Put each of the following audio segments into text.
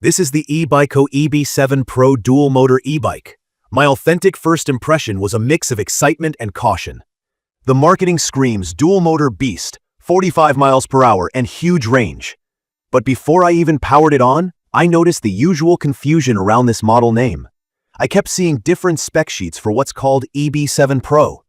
This is the EBycco EB7 Pro dual-motor e-bike. My authentic first impression was a mix of excitement and caution. The marketing screams dual-motor beast, 45 miles per hour and huge range. But before I even powered it on, I noticed the usual confusion around this model name. I kept seeing different spec sheets for what's called EB7 Pro.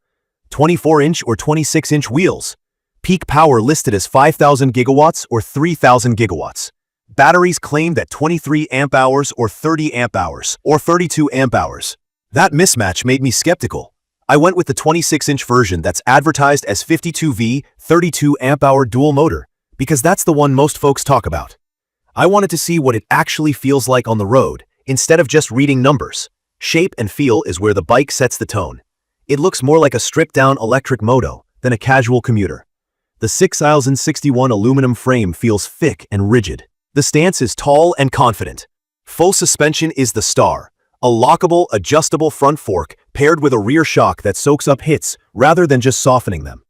24-inch or 26-inch wheels. Peak power listed as 5,000 gigawatts or 3,000 gigawatts. Batteries claimed at 23 amp-hours or 30 amp-hours or 32 amp-hours. That mismatch made me skeptical. I went with the 26-inch version that's advertised as 52V 32 amp-hour dual motor because that's the one most folks talk about. I wanted to see what it actually feels like on the road instead of just reading numbers. Shape and feel is where the bike sets the tone. It looks more like a stripped-down electric moto than a casual commuter. The 6061 aluminum frame feels thick and rigid. The stance is tall and confident. Full suspension is the star, a lockable, adjustable front fork paired with a rear shock that soaks up hits rather than just softening them.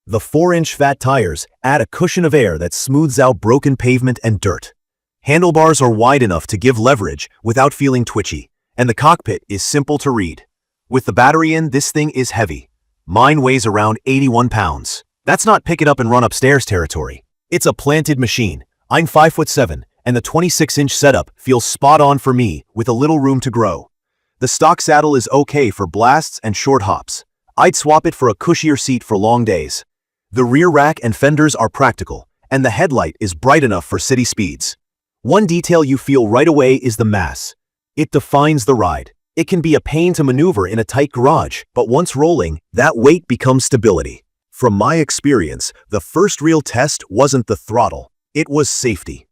The 4-inch fat tires add a cushion of air that smooths out broken pavement and dirt. Handlebars are wide enough to give leverage without feeling twitchy, and the cockpit is simple to read. With the battery in, this thing is heavy. Mine weighs around 81 pounds. That's not pick it up and run upstairs territory. It's a planted machine. I'm 5'7", and the 26-inch setup feels spot on for me with a little room to grow. The stock saddle is okay for blasts and short hops. I'd swap it for a cushier seat for long days. The rear rack and fenders are practical, and the headlight is bright enough for city speeds. One detail you feel right away is the mass. It defines the ride. It can be a pain to maneuver in a tight garage, but once rolling, that weight becomes stability. From my experience, the first real test wasn't the throttle. It was safety.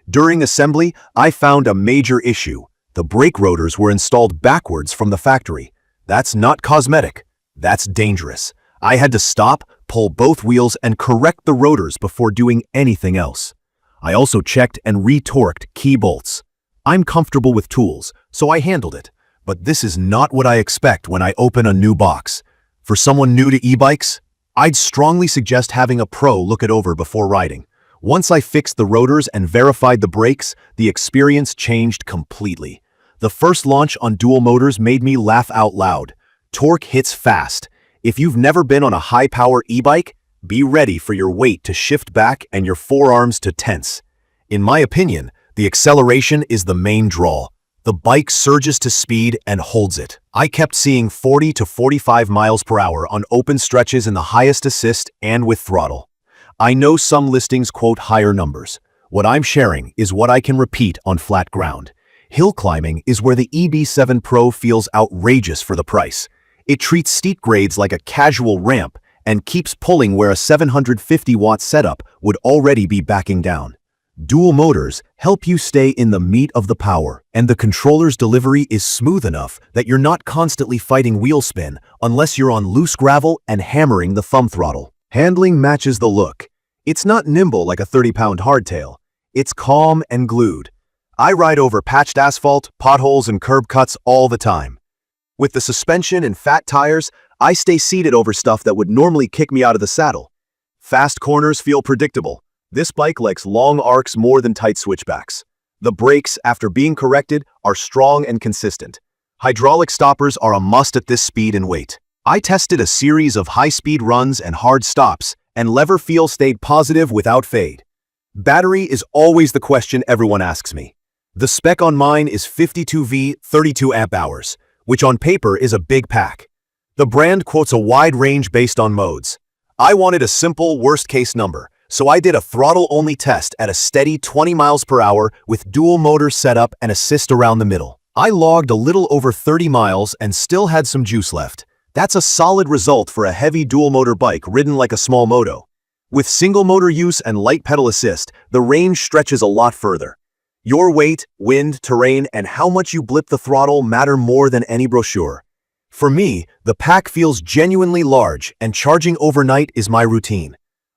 During assembly, I found a major issue. The brake rotors were installed backwards from the factory. That's not cosmetic. That's dangerous. I had to stop, pull both wheels, and correct the rotors before doing anything else. I also checked and retorqued key bolts. I'm comfortable with tools, so I handled it. But this is not what I expect when I open a new box. For someone new to e-bikes, I'd strongly suggest having a pro look it over before riding. Once I fixed the rotors and verified the brakes, the experience changed completely. The first launch on dual motors made me laugh out loud. Torque hits fast. If you've never been on a high-power e-bike, be ready for your weight to shift back and your forearms to tense. In my opinion, the acceleration is the main draw. The bike surges to speed and holds it. I kept seeing 40 to 45 miles per hour on open stretches in the highest assist and with throttle. I know some listings quote higher numbers. What I'm sharing is what I can repeat on flat ground. Hill climbing is where the EB7 Pro feels outrageous for the price. It treats steep grades like a casual ramp and keeps pulling where a 750-watt setup would already be backing down. Dual motors help you stay in the meat of the power, and the controller's delivery is smooth enough that you're not constantly fighting wheel spin unless you're on loose gravel and hammering the thumb throttle. Handling matches the look. It's not nimble like a 30-pound hardtail. It's calm and glued. I ride over patched asphalt, potholes, and curb cuts all the time. With the suspension and fat tires, I stay seated over stuff that would normally kick me out of the saddle. Fast corners feel predictable. This bike likes long arcs more than tight switchbacks. The brakes, after being corrected, are strong and consistent. Hydraulic stoppers are a must at this speed and weight. I tested a series of high-speed runs and hard stops, and lever feel stayed positive without fade. Battery is always the question everyone asks me. The spec on mine is 52V 32 amp-hours, which on paper is a big pack. The brand quotes a wide range based on modes. I wanted a simple worst-case number, so I did a throttle-only test at a steady 20 miles per hour with dual motor setup and assist around the middle. I logged a little over 30 miles and still had some juice left. That's a solid result for a heavy dual-motor bike ridden like a small moto. With single-motor use and light pedal assist, the range stretches a lot further. Your weight, wind, terrain, and how much you blip the throttle matter more than any brochure. For me, the pack feels genuinely large, and charging overnight is my routine.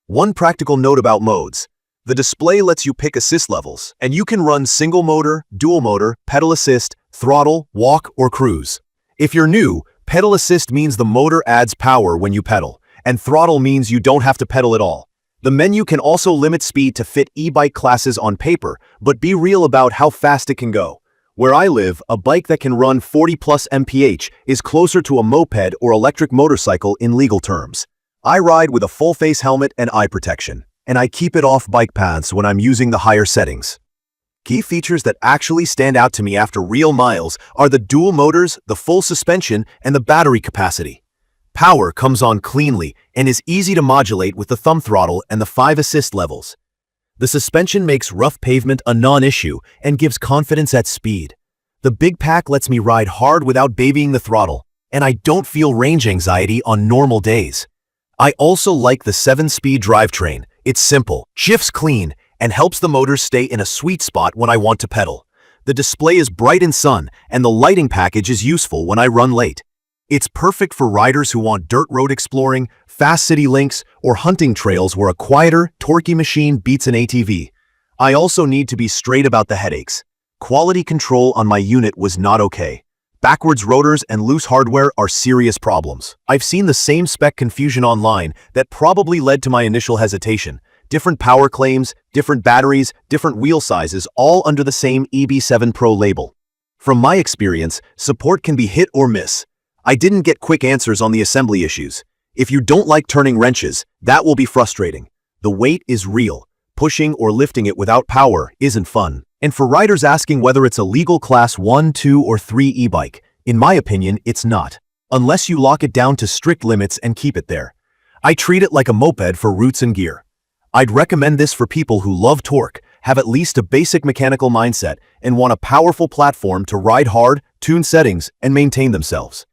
One practical note about modes. The display lets you pick assist levels, and you can run single-motor, dual-motor, pedal assist, throttle, walk, or cruise. If you're new, pedal assist means the motor adds power when you pedal, and throttle means you don't have to pedal at all. The menu can also limit speed to fit e-bike classes on paper, but be real about how fast it can go. Where I live, a bike that can run 40 plus mph is closer to a moped or electric motorcycle in legal terms. I ride with a full-face helmet and eye protection, and I keep it off bike paths when I'm using the higher settings. Key features that actually stand out to me after real miles are the dual motors, the full suspension, and the battery capacity. Power comes on cleanly and is easy to modulate with the thumb throttle and the 5 assist levels. The suspension makes rough pavement a non-issue and gives confidence at speed. The big pack lets me ride hard without babying the throttle, and I don't feel range anxiety on normal days. I also like the 7-speed drivetrain. It's simple, shifts clean, and helps the motor stay in a sweet spot when I want to pedal. The display is bright in sun, and the lighting package is useful when I run late. It's perfect for riders who want dirt road exploring, fast city links, or hunting trails where a quieter, torquey machine beats an ATV. I also need to be straight about the headaches. Quality control on my unit was not okay. Backwards rotors and loose hardware are serious problems. I've seen the same spec confusion online that probably led to my initial hesitation. Different power claims, different batteries, different wheel sizes, all under the same EB7 Pro label. From my experience, support can be hit or miss. I didn't get quick answers on the assembly issues. If you don't like turning wrenches, that will be frustrating. The weight is real. Pushing or lifting it without power isn't fun. And for riders asking whether it's a legal class 1, 2, or 3 e-bike, in my opinion, it's not. Unless you lock it down to strict limits and keep it there. I treat it like a moped for roots and gear. I'd recommend this for people who love torque, have at least a basic mechanical mindset, and want a powerful platform to ride hard, tune settings, and maintain themselves.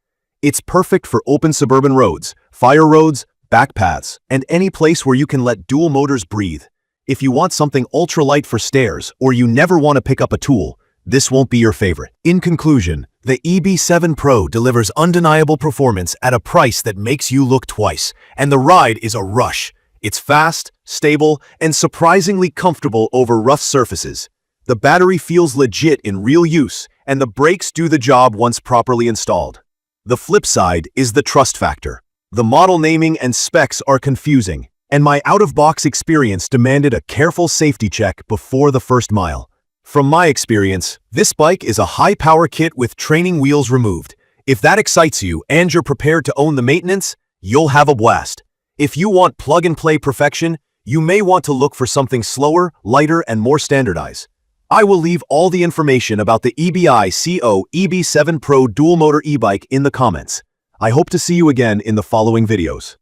It's perfect for open suburban roads, fire roads, back paths, and any place where you can let dual motors breathe. If you want something ultralight for stairs, or you never want to pick up a tool, this won't be your favorite. In conclusion, the EB7 Pro delivers undeniable performance at a price that makes you look twice, and the ride is a rush. It's fast, stable, and surprisingly comfortable over rough surfaces. The battery feels legit in real use, and the brakes do the job once properly installed. The flip side is the trust factor. The model naming and specs are confusing, and my out-of-box experience demanded a careful safety check before the first mile. From my experience, this bike is a high-power kit with training wheels removed. If that excites you and you're prepared to own the maintenance, you'll have a blast. If you want plug-and-play perfection, you may want to look for something slower, lighter, and more standardized. I will leave all the information about the EBycco EB7 Pro dual-motor e-bike in the comments. I hope to see you again in the following videos.